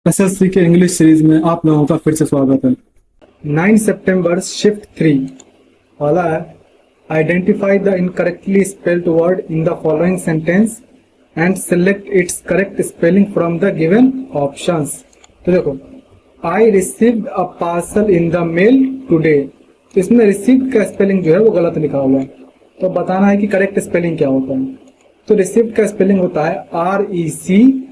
SSC के English series में आप लोगों का फिर से स्वागत है। 9 सितंबर शिफ्ट 3 वाला है identify the incorrectly spelled word in the following sentence and select its correct spelling from the given options. तो देखो, I received a parcel in the mail today, तो इसमें रिसीव्ड का स्पेलिंग जो है वो गलत लिखा हुआ है, तो बताना है कि करेक्ट स्पेलिंग क्या होता है। तो रिसीव्ड का स्पेलिंग होता है RECEIVED।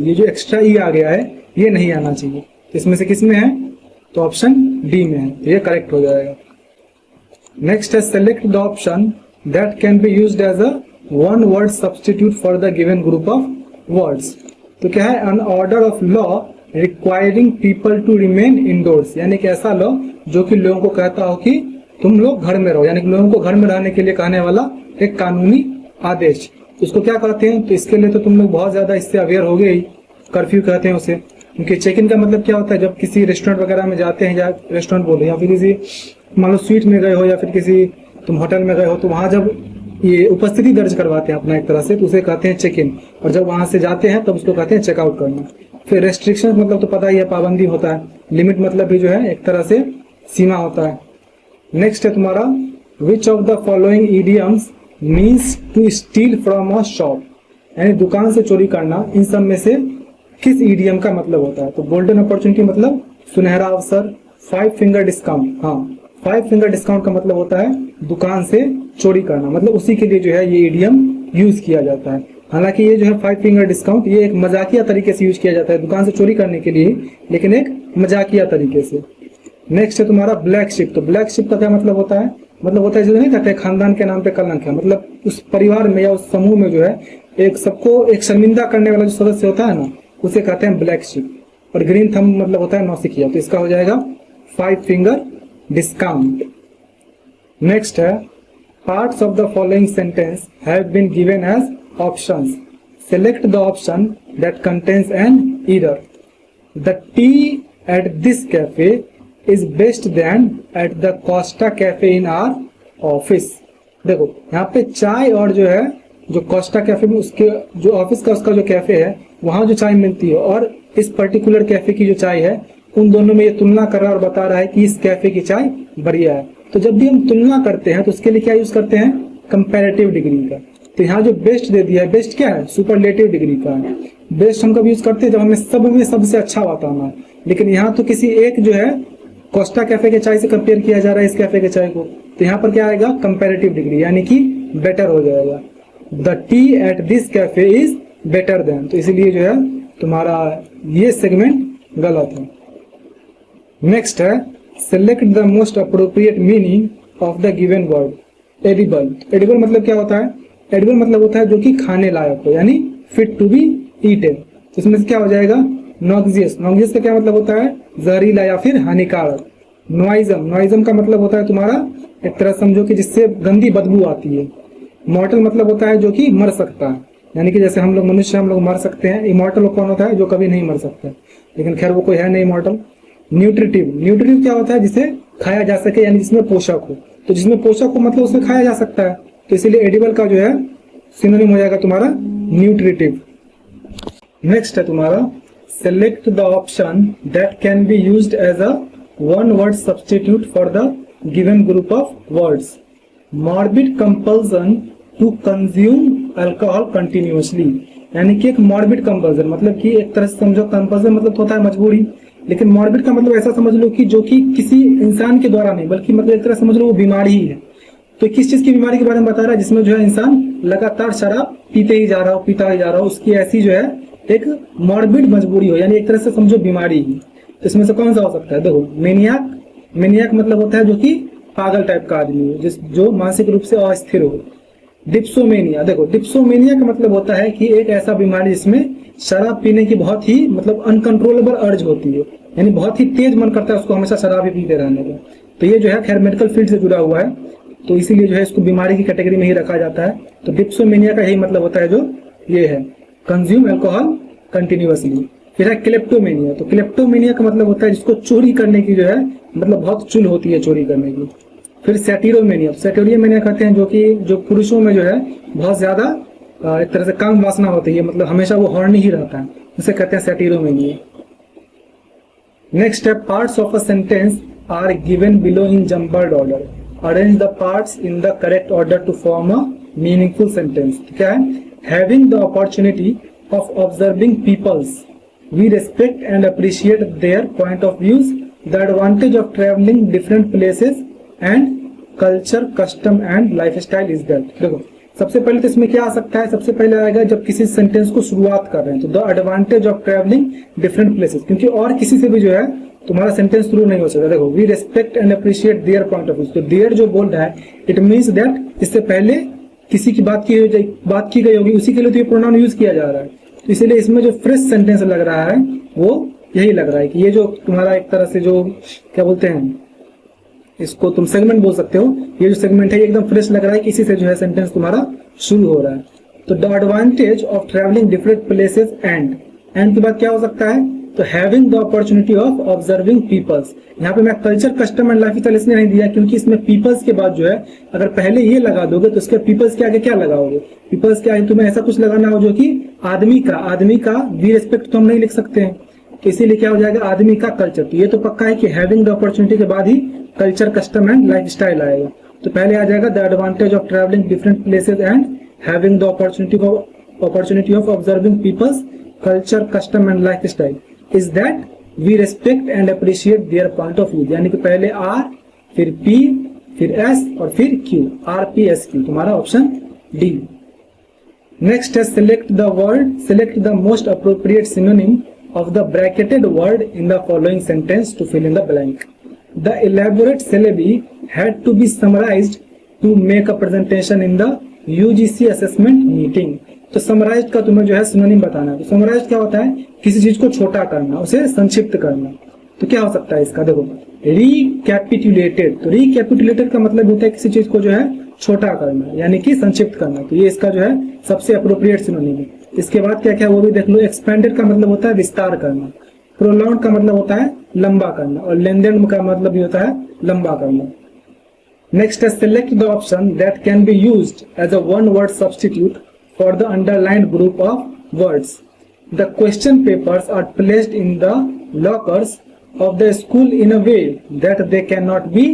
ये जो एक्स्ट्रा ई आ गया है ये नहीं आना चाहिए, इसमें से किस में है? तो ऑप्शन डी में है, तो ये करेक्ट हो जाएगा। नेक्स्ट है select the option that can be used as a one word substitute for the given group of words. तो क्या है? An order of law requiring people to remain indoors, यानी कि ऐसा लॉ जो कि लोगों को कहता हो कि तुम लोग घर में रहो, यानी कि लोगों को घर में रहने के लिए कहने वाला एक कानूनी आदेश। उसको क्या कहते हैं? तो इसके लिए तो तुम लोग बहुत ज्यादा इससे अवेयर हो गए ही, कर्फ्यू कहते हैं उसे। क्योंकि चेक इन का मतलब क्या होता है? जब किसी रेस्टोरेंट वगैरह में जाते हैं, या रेस्टोरेंट बोले, या फिर किसी मान लो स्वीट में गए हो, या फिर किसी तुम होटल में गए हो, तो वहां जब ये उपस्थिति दर्ज करवाते हैं अपना एक तरह से, तो उसे कहते हैं चेक इन। और जब वहां से जाते हैं तब उसको कहते हैं चेकआउट करना। फिर रेस्ट्रिक्शन मतलब तो पता ही है, पाबंदी होता है। लिमिट मतलब भी जो है एक तरह से सीमा होता है। नेक्स्ट है तुम्हारा which of the following idioms means to steal from a shop, यानी दुकान से चोरी करना, इन सब में से किस इडियम का मतलब होता है? तो गोल्डन अपॉर्चुनिटी मतलब सुनहरा अवसर, 5 फिंगर डिस्काउंट। हाँ, 5 फिंगर डिस्काउंट का मतलब होता है दुकान से चोरी करना, मतलब उसी के लिए जो है ये इडियम यूज किया जाता है। हालांकि ये जो है 5 फिंगर डिस्काउंट ये एक मजाकिया तरीके से यूज किया जाता है दुकान से चोरी करने के लिए, लेकिन एक मजाकिया तरीके से। नेक्स्ट है तुम्हारा ब्लैक शिप। तो ब्लैक शिप का क्या मतलब होता है? मतलब होता है जो नहीं कहते खानदान के नाम पे कलंक है, मतलब उस परिवार में या उस समूह में जो है एक सबको एक शर्मिंदा करने वाला जो सदस्य होता है ना, उसे कहते हैं ब्लैक शिप। और ग्रीन थंब मतलब होता है नौसिखिया, तो इसका हो जाएगा 5 फिंगर डिस्काउंट। नेक्स्ट है parts of the following sentence have been given as options, select the option that contains an error. The tea at this cafe is best than at the Costa Cafe in our office। देखो यहाँ पे चाय और जो है जो Costa cafe में उसके जो ऑफिस का उसका जो कैफे है वहां जो चाय मिलती है और इस पर्टिकुलर कैफे की जो चाय है, उन दोनों में ये तुलना कर रहा है और बता रहा है कि इस कैफे की चाय बढ़िया है। तो जब भी हम तुलना करते हैं तो उसके लिए क्या यूज करते हैं? कंपैरेटिव डिग्री का। तो यहाँ जो बेस्ट दे दिया है, बेस्ट क्या है? सुपरलेटिव डिग्री का है। बेस्ट हम कब यूज करते हैं? जब हमें सब में सबसे अच्छा बताना है। लेकिन यहाँ तो किसी एक जो है कोस्टा कैफे के चाय से कंपेयर किया जा रहा है इस कैफे के चाय को, तो यहाँ पर क्या आएगा? कंपैरेटिव डिग्री, यानी कि बेटर हो जाएगा। The tea at this cafe is better than, तो इसीलिए जो है तुम्हारा ये सेगमेंट गलत है। नेक्स्ट है select the most appropriate meaning of the given word. Edible. Edible मतलब क्या होता है? एडिबल मतलब होता है जो कि खाने लायक हो, यानी फिट टू बी ईटेन। तो इसमें से क्या हो जाएगा? नॉक्सियस। नॉक्सियस का क्या मतलब होता है? जहरीला या फिर हानिकारक। नॉइजम। नॉइजम का मतलब होता है तुम्हारा एक तरह समझो कि जिससे गंदी बदबू आती है। मॉर्टल मतलब होता है जो कि मर सकता है, यानी कि जैसे हम लोग मनुष्य हम लोग मर सकते हैं। इमॉर्टल कौन होता है? जो कभी नहीं मर सकता, लेकिन खैर वो कोई है नहीं इमॉर्टल। न्यूट्रिटिव। न्यूट्रिटिव क्या होता है? जिसे खाया जा सके, यानी जिसमें पोषक हो। तो जिसमें पोषक हो मतलब उसमें खाया जा सकता है, तो इसीलिए एडिबल का जो है सिनोनिम हो जाएगा तुम्हारा न्यूट्रिटिव। नेक्स्ट है तुम्हारा select the option that can be used as a one word substitute for the given group of words। morbid compulsion to consume alcohol continuously, यानी कि एक morbid compulsion मतलब कि एक तरह से समझो compulsion मतलब होता है मजबूरी, लेकिन morbid का मतलब ऐसा समझ लो कि जो कि किसी इंसान के द्वारा नहीं, बल्कि मतलब एक तरह समझ लो वो बीमारी ही है। तो किस चीज की बीमारी के बारे में बता रहा है? जिसमें जो है इंसान लगातार शराब पीते ही जा रहा हो, पीता ही जा रहा हो, उसकी ऐसी जो है एक मॉर्बिड मजबूरी हो, यानी एक तरह से समझो बीमारी ही। तो इसमें से कौन सा हो सकता है? देखो मेनियाक। मेनियाक मतलब होता है जो कि पागल टाइप का आदमी हो, जो मानसिक रूप से अस्थिर हो। डिप्सोमेनिया। देखो डिप्सोमेनिया का मतलब होता है कि एक ऐसा बीमारी जिसमें शराब पीने की बहुत ही मतलब अनकंट्रोलेबल अर्ज होती है, यानी बहुत ही तेज मन करता है उसको हमेशा शराब ही पीते रहने का। तो ये जो है खैर मेडिकल फील्ड से जुड़ा हुआ है, तो इसीलिए जो है इसको बीमारी की कैटेगरी में ही रखा जाता है। तो डिप्सोमेनिया का यही मतलब होता है जो ये है, कंज्यूम अल्कोहल कंटिन्यूअसली। फिर है क्लेप्टोमेनिया। तो क्लेप्टोमेनिया का मतलब होता है जिसको चोरी करने की जो है मतलब बहुत चुल होती है चोरी करने की। फिर सैटिरोमेनिया। सैटिरोमेनिया कहते हैं जो कि जो पुरुषों में जो है बहुत ज्यादा एक तरह से काम वासना होती है, मतलब हमेशा वो हॉर्नी ही रहता है, उसे कहते हैं सैटिरोमेनिया। नेक्स्ट है parts of a sentence are given below in jumbled order, arrange the parts in the correct order to form a meaningful sentence. क्या है? Having the opportunity of observing peoples we respect and appreciate their point of views, the advantage of travelling different places and culture custom and life style is that. देखो सबसे पहले तो इसमें क्या आ सकता है, सबसे पहले आएगा जब किसी सेंटेंस को शुरुआत कर रहे हैं तो the advantage of travelling different places, क्योंकि और किसी से भी जो है तुम्हारा सेंटेंस शुरू नहीं हो सकता। देखो we respect and appreciate their point of view, तो देयर जो बोल रहा है इट मीन्स दैट इससे पहले किसी की बात की गई होगी, उसी के लिए तो ये प्रोनाउन यूज किया जा रहा है। तो इसीलिए इसमें जो फ्रेश सेंटेंस लग रहा है वो यही लग रहा है कि ये जो तुम्हारा एक तरह से जो क्या बोलते हैं, इसको तुम सेगमेंट बोल सकते हो, ये जो सेगमेंट है ये एकदम फ्रेश लग रहा है, किसी से जो है सेंटेंस तुम्हारा शुरू हो रहा है। तो the advantage of travelling different places and के बाद क्या हो सकता है, तो having the opportunity of observing peoples. यहाँ पे मैं culture custom and life style इसलिए नहीं दिया क्योंकि इसमें पीपल्स के बाद जो है अगर पहले ये लगा दोगे तो इसके पीपल्स के आगे क्या लगाओगे, पीपल्स के आगे तुम्हें ऐसा कुछ लगाना हो जो कि आदमी का वी रिस्पेक्ट तो हम नहीं लिख सकते हैं, तो इसीलिए क्या हो जाएगा आदमी का कल्चर। तो ये तो पक्का है कि हैविंग द अपॉर्चुनिटी के बाद ही culture custom and life style आएगा। तो पहले आ जाएगा the advantage of travelling different places and having the opportunity of observing people's culture custom and life style is that we respect and appreciate their point of view. यानी कि पहले are, फिर P, फिर एस और फिर Q, R P S Q, तुम्हारा option D. Next है select the most appropriate synonym of the bracketed word in the following sentence to fill in the blank. The elaborate syllabi had to be summarized to make a presentation in the UGC assessment meeting. तो summarised का तुम्हें जो है synonym बताना है। तो summarised क्या होता है, किसी चीज को छोटा करना, उसे संक्षिप्त करना। तो क्या हो सकता है इसका, देखो रिकैपिटुलेटेड। तो रिकैपिटुलेटेड का मतलब होता है किसी चीज को जो है छोटा करना यानी कि संक्षिप्त करना। तो ये इसका जो है सबसे अप्रोप्रिएट सिनोनिम है। इसके बाद क्या क्या वो भी देख लो। एक्सपेंडेड का मतलब होता है विस्तार करना, प्रोलाउंड का मतलब होता है लंबा करना और लेंदेन का मतलब भी होता है लंबा करना। नेक्स्ट है select the option that can be used as a one word substitute for the underlined group of words. The question papers are placed in the lockers of the school in a way that they can not be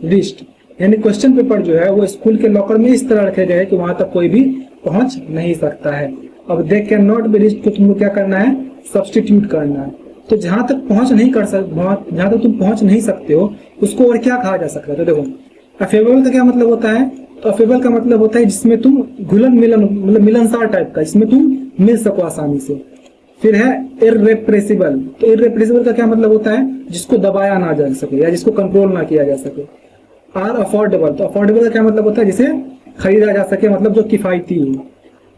reached. यानी question paper जो है वो school के locker में इस तरह रखे गए हैं कि वहां तक कोई भी पहुंच नहीं सकता है। अब दे कैन नॉट बी रीच्ड को तुमको क्या करना है, सब्स्टिट्यूट करना है। तो जहां तक तुम पहुंच नहीं सकते हो उसको और क्या कहा जा सकता है। तो देखो अफेबल का क्या मतलब होता है, तो अफेबल का मतलब होता है जिसमें तुम घुलन मिलन मतलब मिलनसार टाइप का, जिसमें तुम मिल सको आसानी से। फिर है इररेप्रेसिबल। तो इररेप्रेसिबल का क्या मतलब होता है, जिसको दबाया ना जा सके या जिसको कंट्रोल ना किया जा सके। Are affordable. तो अफोर्डेबल का क्या मतलब होता है, जिसे खरीदा जा सके, मतलब जो किफायती हो।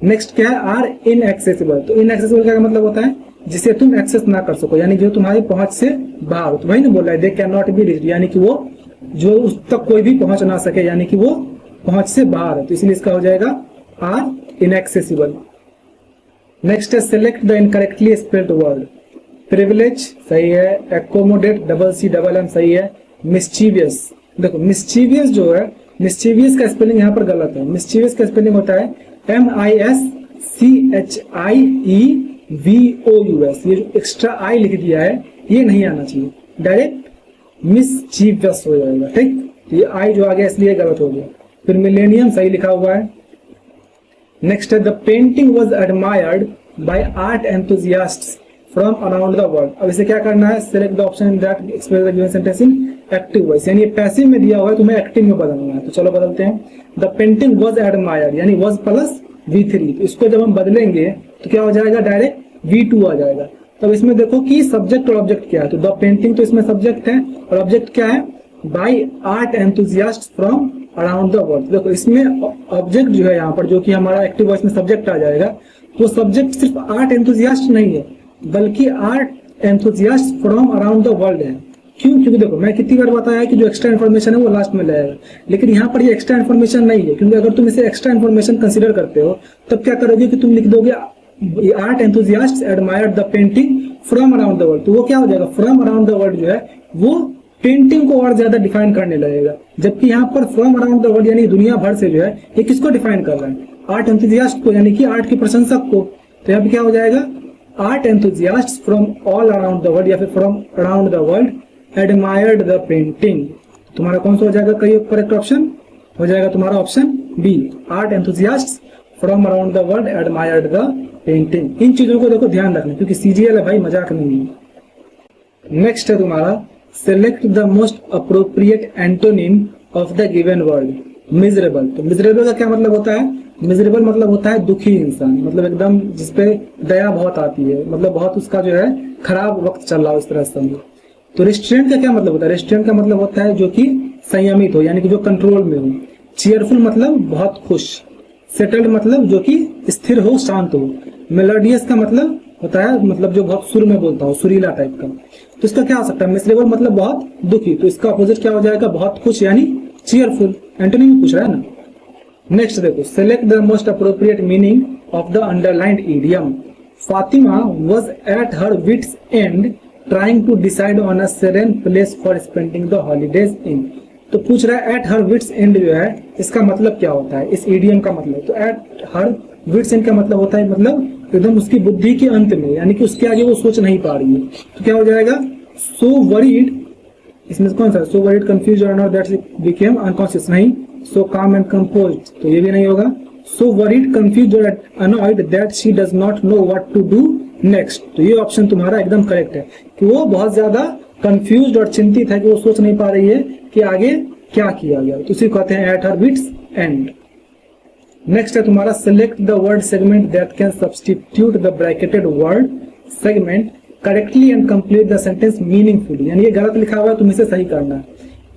नेक्स्ट क्या है, आर इनएक्सेसिबल। तो इनएक्सेसिबल का मतलब होता है जिसे तुम एक्सेस ना कर सको, यानी जो तुम्हारी पहुंच से बाहर। तो वही ना बोल रहा है दे कैन नॉट बी रीच्ड, यानी कि वो जो उस तक कोई भी पहुंच ना सके, यानी कि वो पहुंच से बाहर है। तो इसलिए इसका हो जाएगा आर इनएक्सेसिबल। नेक्स्ट है select the incorrectly spelled word. Privilege सही है, accommodate double c double m सही है, मिस्चीवियस। देखो मिस्चीवियस जो है, मिस्चीवियस का स्पेलिंग यहाँ पर गलत है। मिस्चीवियस का स्पेलिंग होता है MISCHIEVOUS। ये जो एक्स्ट्रा आई लिख दिया है ये नहीं आना चाहिए, डायरेक्ट मिस्चीवियस हो जाएगा। ठीक, ये आई जो आ गया इसलिए गलत हो गया। फिर मिलेनियम सही लिखा हुआ है। नेक्स्ट है the painting was admired by art enthusiasts from around the world. अब इसे क्या करना है, select the option that express the given sentence in active voice. यानी पैसिव में दिया हुआ है, तुम्हें एक्टिव में बदलना है। तो चलो बदलते हैं। द पेंटिंग वाज एडमायर्ड यानी वाज प्लस V3। तो इसको जब हम बदलेंगे तो क्या हो जाएगा, डायरेक्ट V2 आ जाएगा। तब इसमें देखो कि सब्जेक्ट और ऑब्जेक्ट क्या है। तो द पेंटिंग तो इसमें सब्जेक्ट है और ऑब्जेक्ट क्या है, by art enthusiast from around the world. देखो इसमें ऑब्जेक्ट जो है यहाँ पर, जो कि हमारा एक्टिव वॉइस में सब्जेक्ट आ जाएगा, तो सब्जेक्ट सिर्फ आर्ट एंथुसियास्ट नहीं है बल्कि art enthusiast from around the world है। क्यों, क्योंकि देखो मैं कितनी बार बताया है कि जो एक्स्ट्रा इन्फॉर्मेशन है वो लास्ट में लाएगा, लेकिन यहाँ पर ये एक्स्ट्रा इन्फॉर्मेशन नहीं है। क्योंकि अगर तुम इसे एक्स्ट्रा इन्फॉर्मेशन कंसीडर करते हो तब क्या करोगे कि तुम लिख दोगे art enthusiast admired the painting from around the world. तो वो क्या हो जाएगा, फ्रॉम अराउंड द वर्ल्ड जो है वो पेंटिंग को और ज्यादा डिफाइन करने लगेगा। जबकि यहाँ पर फ्रॉम अराउंड द वर्ल्ड यानी दुनिया भर से जो है ये किसको डिफाइन कर रहा है, आर्ट एंथुसियास्ट को, यानी कि आर्ट के प्रशंसक को। तो यहाँ पे क्या हो जाएगा, art enthusiasts from all around the world या फिर from around the world admired the painting. तुम्हारा कौन सा हो जाएगा करेक्ट ऑप्शन? हो जाएगा तुम्हारा option B, art enthusiasts from around the world admired the painting. इन चीजों को देखो ध्यान रखना क्योंकि सीजीएल है भाई, मजाक नहीं है। नेक्स्ट है तुम्हारा select the most appropriate antonym of the given word. Miserable, तो मिजरेबल का क्या मतलब होता है? मिजरेबल मतलब होता है दुखी इंसान, मतलब एकदम जिसपे दया बहुत आती है, मतलब बहुत उसका जो है खराब वक्त चल रहा हो, इस तरह से समझो। तो रेस्टोरेंट का क्या मतलब होता है? रेस्टोरेंट का मतलब होता है जो कि संयमित हो, यानी कि जो कंट्रोल में हो। चीयरफुल मतलब बहुत खुश। सेटल्ड मतलब जो कि स्थिर हो, शांत हो। मेलोडियस का मतलब होता है मतलब जो बहुत सुर में बोलता हो, सुरीला टाइप का। तो इसका क्या हो सकता है? मिजरेबल मतलब बहुत दुखी, तो इसका अपोजिट क्या हो जाएगा? बहुत खुश यानी चीयरफुल। एंटोनी में पूछ रहा है ना। नेक्स्ट देखो, select the most appropriate meaning of the underlined idiom. Fatima was at her wits end trying to decide on a serene place for spending the holidays in. तो पूछ रहा है एट हर विट्स एंड जो है इसका मतलब क्या होता है, इस इडियम का मतलब। तो एट हर विट्स एंड का मतलब होता है मतलब एकदम उसकी बुद्धि के अंत में, यानी कि उसके आगे वो सोच नहीं पा रही है। तो क्या हो जाएगा? सो वरीड, इसमें कौन सा? सो वरीड कंफ्यूज और not that she became unconscious, नहीं। सो काम एंड कंपोज्ड, तो ये भी नहीं होगा। सो वरीड कंफ्यूज और annoyed that she does not know what to do next. तो ये ऑप्शन तुम्हारा एकदम करेक्ट है कि वो बहुत ज्यादा कंफ्यूज और चिंतित है कि वो सोच नहीं पा रही है कि आगे क्या किया गया। तो इसी कहते हैं at her wits end. Next है तुम्हारा select the word segment that can substitute the bracketed word segment correctly and complete the sentence meaningfully. यानी ये गलत लिखा हुआ है, तुम इसे सही करना है।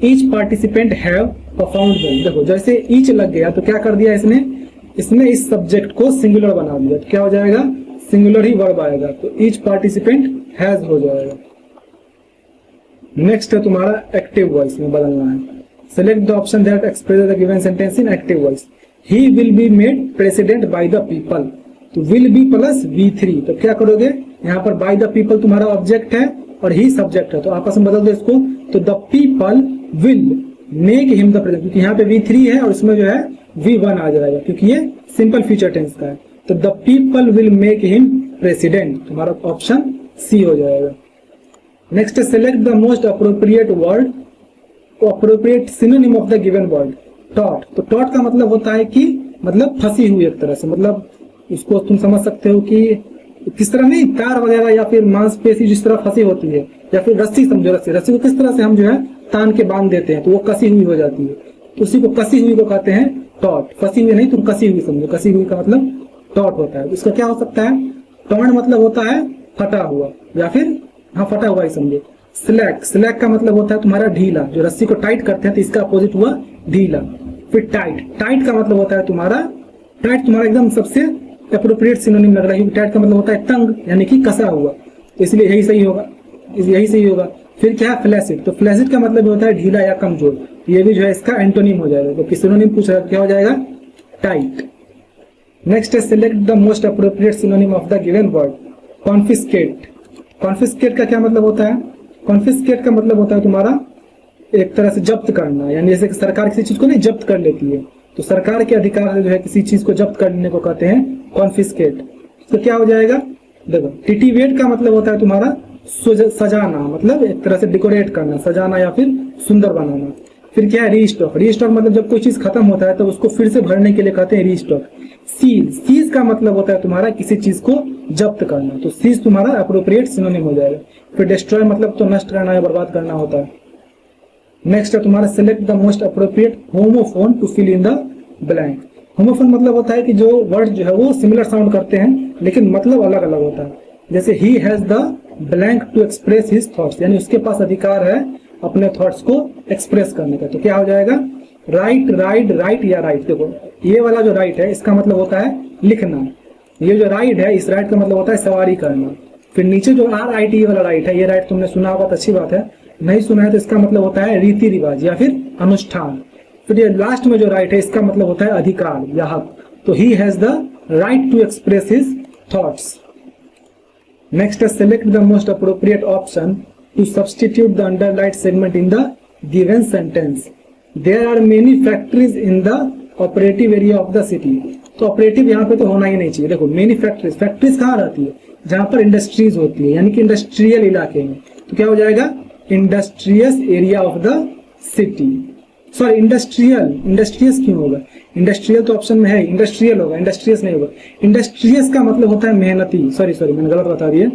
Each participant have performed well. देखो जैसे ईच लग गया तो क्या कर दिया इसने इस सब्जेक्ट को सिंगुलर बना दिया। तो क्या हो जाएगा? सिंगुलर ही वर्ब आएगा, तो ईच पार्टिसिपेंट हैज हो जाएगा। नेक्स्ट है तुम्हारा एक्टिव वॉइस में बदलना है। Select the option that express the given sentence in active voice. He will be made president by the people. तो विल बी प्लस V3, तो क्या करोगे? यहाँ पर बाय द पीपल तुम्हारा ऑब्जेक्ट है और ही सब्जेक्ट है, तो आपस में बदल दो इसको। तो the people will make him the president, क्योंकि यहाँ पे V3 है और इसमें जो है V1 आ जाएगा क्योंकि ये सिंपल फ्यूचर टेंस का है। तो the people will make him president, तुम्हारा ऑप्शन सी हो जाएगा। Next select the most appropriate word, appropriate synonym of the given word. Taught, तो टॉट का मतलब होता है कि मतलब फंसी हुई एक तरह से, मतलब इसको तुम समझ सकते हो कि किस तरह नहीं, तार वगैरह या फिर मांसपेशी जिस तरह फंसी होती है, या फिर रस्सी समझो, रस्सी को किस तरह से हम जो है तान के बांध देते हैं तो वो कसी हुई हो जाती है, तो उसी को कसी हुई को कहते हैं टॉट। फंसी हुई नहीं, तुम कसी हुई समझो, कसी हुई का मतलब टॉट होता है। इसका क्या हो सकता है? टॉर्न मतलब होता है फटा हुआ, या फिर हाँ फटा हुआ ही समझो। स्लैक, स्लैक का मतलब होता है तुम्हारा ढीला, जो रस्सी को टाइट करते हैं तो इसका अपोजिट हुआ ढीला। फिर टाइट, टाइट का मतलब होता है तुम्हारा, टाइट तुम्हारा एकदम सबसे एप्रोप्रिएट सिनोनिम लग रहा है। टाइट का मतलब होता है तंग, यानी कि कसा हुआ, तो इसलिए यही सही होगा, यही सही होगा। फिर क्या है? फ्लैसिड, तो फ्लैसिड का मतलब होता है ढीला या कमजोर, ये भी जो है इसका एंटोनिम हो जाएगा। तो सिनोनिम पूछ रहा है क्या हो जाएगा? टाइट। नेक्स्ट है select the most appropriate synonym of the given word. Confiscate, confiscate का क्या मतलब होता है? कॉन्फिस्केट का मतलब होता है तुम्हारा एक तरह से जब्त करना, यानी जैसे कि सरकार किसी चीज को नहीं जब्त कर लेती है, तो सरकार के अधिकार से जो है किसी चीज को जब्त करने को कहते हैं कॉन्फिस्केट। तो क्या हो जाएगा? देखो टिटिवेट का मतलब होता है तुम्हारा सजाना, मतलब एक तरह से डेकोरेट करना, सजाना या फिर सुंदर बनाना। फिर क्या है? रीस्टॉक, रीस्टॉक मतलब जब कोई चीज खत्म होता है तो उसको फिर से भरने के लिए कहते हैं रीस्टॉक। सीज, सीज का मतलब होता है तुम्हारा किसी चीज को जब्त करना, तो सीज तुम्हारा अप्रोप्रिएट सिनोनिम हो जाएगा। फिर डिस्ट्रॉय मतलब तो नष्ट करना या बर्बाद करना होता है। नेक्स्ट है तुम्हारा select the most appropriate homophone to fill in the blank. Homophone मतलब होता है कि जो वर्ड जो है वो सिमिलर साउंड करते हैं लेकिन मतलब अलग अलग होता है। जैसे ही has the blank to express his thoughts, यानी उसके पास अधिकार है अपने थॉट्स को एक्सप्रेस करने का। तो क्या हो जाएगा? राइट, राइड, राइट या राइट। देखो ये वाला जो राइट है इसका मतलब होता है लिखना, ये जो राइड है इस राइट का मतलब होता है सवारी करना। फिर नीचे जो RIT वाला राइट है, ये राइट तुमने सुना होगा तो अच्छी बात है, नहीं सुना है तो इसका मतलब होता है रीति रिवाज या फिर अनुष्ठान। फिर ये लास्ट में जो राइट है इसका मतलब होता है अधिकार या हक। तो he has the right to express his thoughts. Next है select the most appropriate option to substitute the underlined segment in the given sentence. There are many factories in the operative area of the city. तो operative यहाँ पे तो होना ही नहीं चाहिए। देखो many factories, factories कहाँ रहती है? जहां पर इंडस्ट्रीज होती है, यानी कि इंडस्ट्रियल इलाके में, तो क्या हो जाएगा, industrious area of the city. Sorry industrious क्यों होगा, इंडस्ट्रियल तो ऑप्शन में है, इंडस्ट्रियल होगा, इंडस्ट्रियस नहीं होगा। इंडस्ट्रियस का मतलब होता है मेहनती, सॉरी मैंने गलत बता दिया।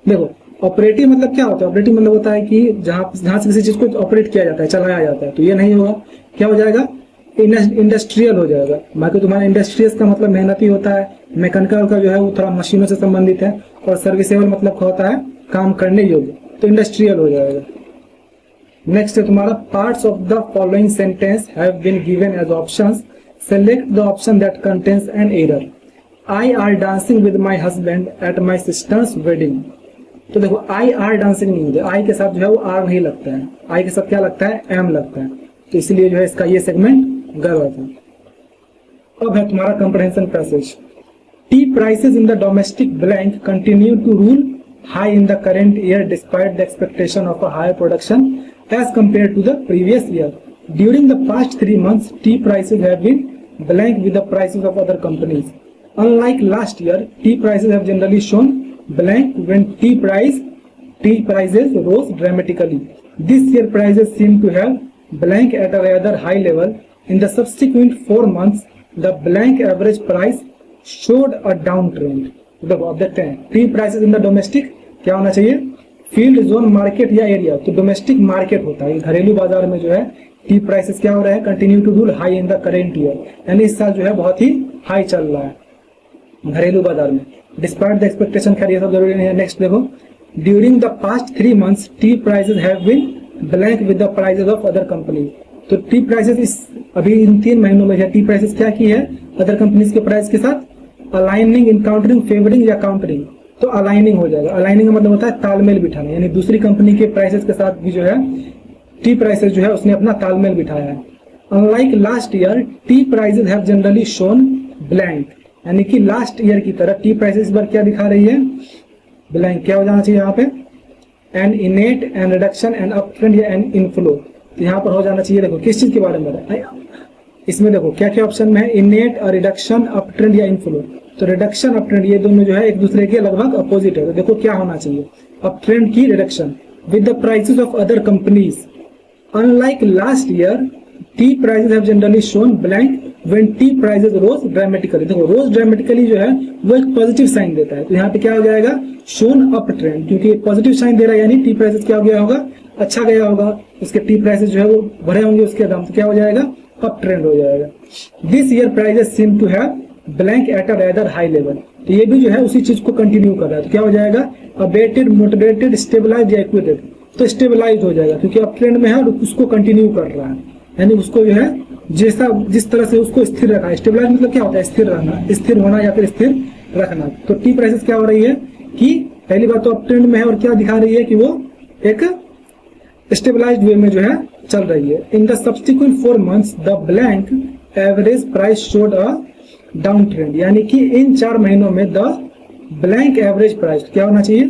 देखो ऑपरेटिव मतलब क्या होता है, ऑपरेटिव मतलब होता है कि जहां से किसी चीज को ऑपरेट किया जाता है, चलाया जाता है, तो ये नहीं होगा, क्या हो जाएगा, इंडस्ट्रियल हो जाएगा। बाकी तुम्हारा इंडस्ट्रियस का मतलब मेहनती होता है, मैकेनिकल का जो है वो थोड़ा मशीनों से संबंधित है, और सर्विसेबल मतलब क्या होता है, काम करने योग्य, तो इंडस्ट्रियल हो जाएगा। नेक्स्ट है तुम्हारा, parts of the following sentence have been given as options, select the option that contains an error. I are dancing with my husband at my sister's wedding. तो देखो आई आर डांसिंग नहीं होता, आई के साथ जो है वो आर नहीं लगता है, आई के साथ क्या लगता है, एम लगता है, तो इसलिए जो है इसका ये सेगमेंट गलत है। अब है तुम्हारा comprehension passage. Tea prices in the domestic blank continue to rule high in the current year despite the expectation of a higher production as compare to the previous year. During the past 3 months tea prices have been blank with the prices of other companies. Unlike last year, tea prices have generally shown blank when tea prices rose dramatically. This year prices seem to have blank at a rather high level. In the subsequent 4 months, the blank average price showed a downtrend. देखो अब देखते हैं, T prices in the domestic क्या होना चाहिए, field zone market या area, तो domestic market होता है, घरेलू बाजार में जो है टी प्राइसेस क्या हो रहा है, continue to rule high in the current year, यानी इस साल जो है बहुत ही हाई चल रहा है घरेलू बाजार में, डिस्पाइट द एक्सपेक्टेशन। खैर ये सब जरूरी नहीं है। नेक्स्ट देखो, during the past 3 months tea prices have been blank with the prices of other company. तो टी प्राइसेस इस अभी इन 3 महीनों में टी प्राइसेस क्या की है, अदर कंपनीज के प्राइस के साथ अलाइनिंग, इनकाउंटरिंग, फेवरिंग या काउंटरिंग, तो अलाइनिंग हो जाएगा। अलाइनिंग का मतलब होता है तालमेल बिठाना, यानी दूसरी कंपनी के प्राइसेस के साथ भी जो है टी प्राइसेस जो है उसने अपना तालमेल बिठाया है। Unlike last year tea prices have generally shown blank, यानी कि लास्ट ईयर की तरह टी प्राइसेस इस बार क्या दिखा रही है, ब्लैंक। क्या हो जाना चाहिए यहाँ पे, an innate, an reduction, an up trend या एन इनफ्लो, तो यहाँ पर हो जाना चाहिए। देखो किस चीज के बारे में है इसमें, देखो क्या क्या ऑप्शन में है, इनेट, रिडक्शन, अप ट्रेंड या इनफ्लो। तो रिडक्शन, अप ट्रेंड ये दोनों जो है एक दूसरे के लगभग अपोजिट है, तो देखो क्या होना चाहिए, अप ट्रेंड की reduction with the prices of other companies. Unlike last year tea prices have generally shown blank when tea prices rose dramatically. देखो रोज ड्रामेटिकली जो है वो एक पॉजिटिव साइन देता है, तो यहाँ पे क्या हो जाएगा, शोन अप ट्रेंड, क्योंकि पॉजिटिव साइन दे रहा है यानी टी प्राइसेस क्या हो गया होगा, अच्छा गया होगा, उसके टी प्राइसेस जो है वो बढ़े होंगे उसके दाम, तो क्या हो जाएगा, अप ट्रेंड हो जाएगा। This year prices seem to have blank at a rather high level, तो ये भी जो है उसी चीज को कंटिन्यू कर रहा है, तो क्या हो जाएगा, अबेटेड, मोटिवेटेड, स्टेबलाइज या इक्वेटेड, तो स्टेबलाइज हो जाएगा क्योंकि अप ट्रेंड में है और उसको कंटिन्यू कर रहा है, यानी उसको जो है जिस तरह से उसको स्थिर रखा है। स्टेबलाइज मतलब क्या होता है, स्थिर रहना, स्थिर होना या फिर स्थिर रखना। तो टी प्राइसेस क्या हो रही है कि पहली बात तो अप ट्रेंड में है और क्या दिखा रही है कि वो एक स्टेबलाइज्ड वे में जो है चल रही है। In the subsequent 4 months the blank average price showed a down trend, यानी कि इन 4 महीनों में द ब्लैंक एवरेज प्राइस क्या होना चाहिए,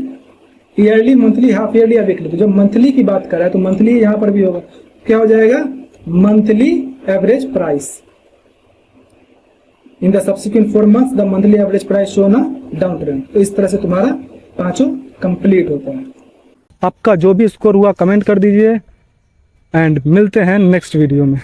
ईयरली, मंथली, हाफ ईयरली या वीकली। तो जब मंथली की बात कर रहा है तो मंथली यहाँ पर भी होगा, क्या हो जाएगा, monthly average price. In the subsequent 4 months the monthly average price show ना डाउन ट्रेंड। तो इस तरह से तुम्हारा पांचों कंप्लीट होता है। आपका जो भी स्कोर हुआ कमेंट कर दीजिए एंड मिलते हैं नेक्स्ट वीडियो में।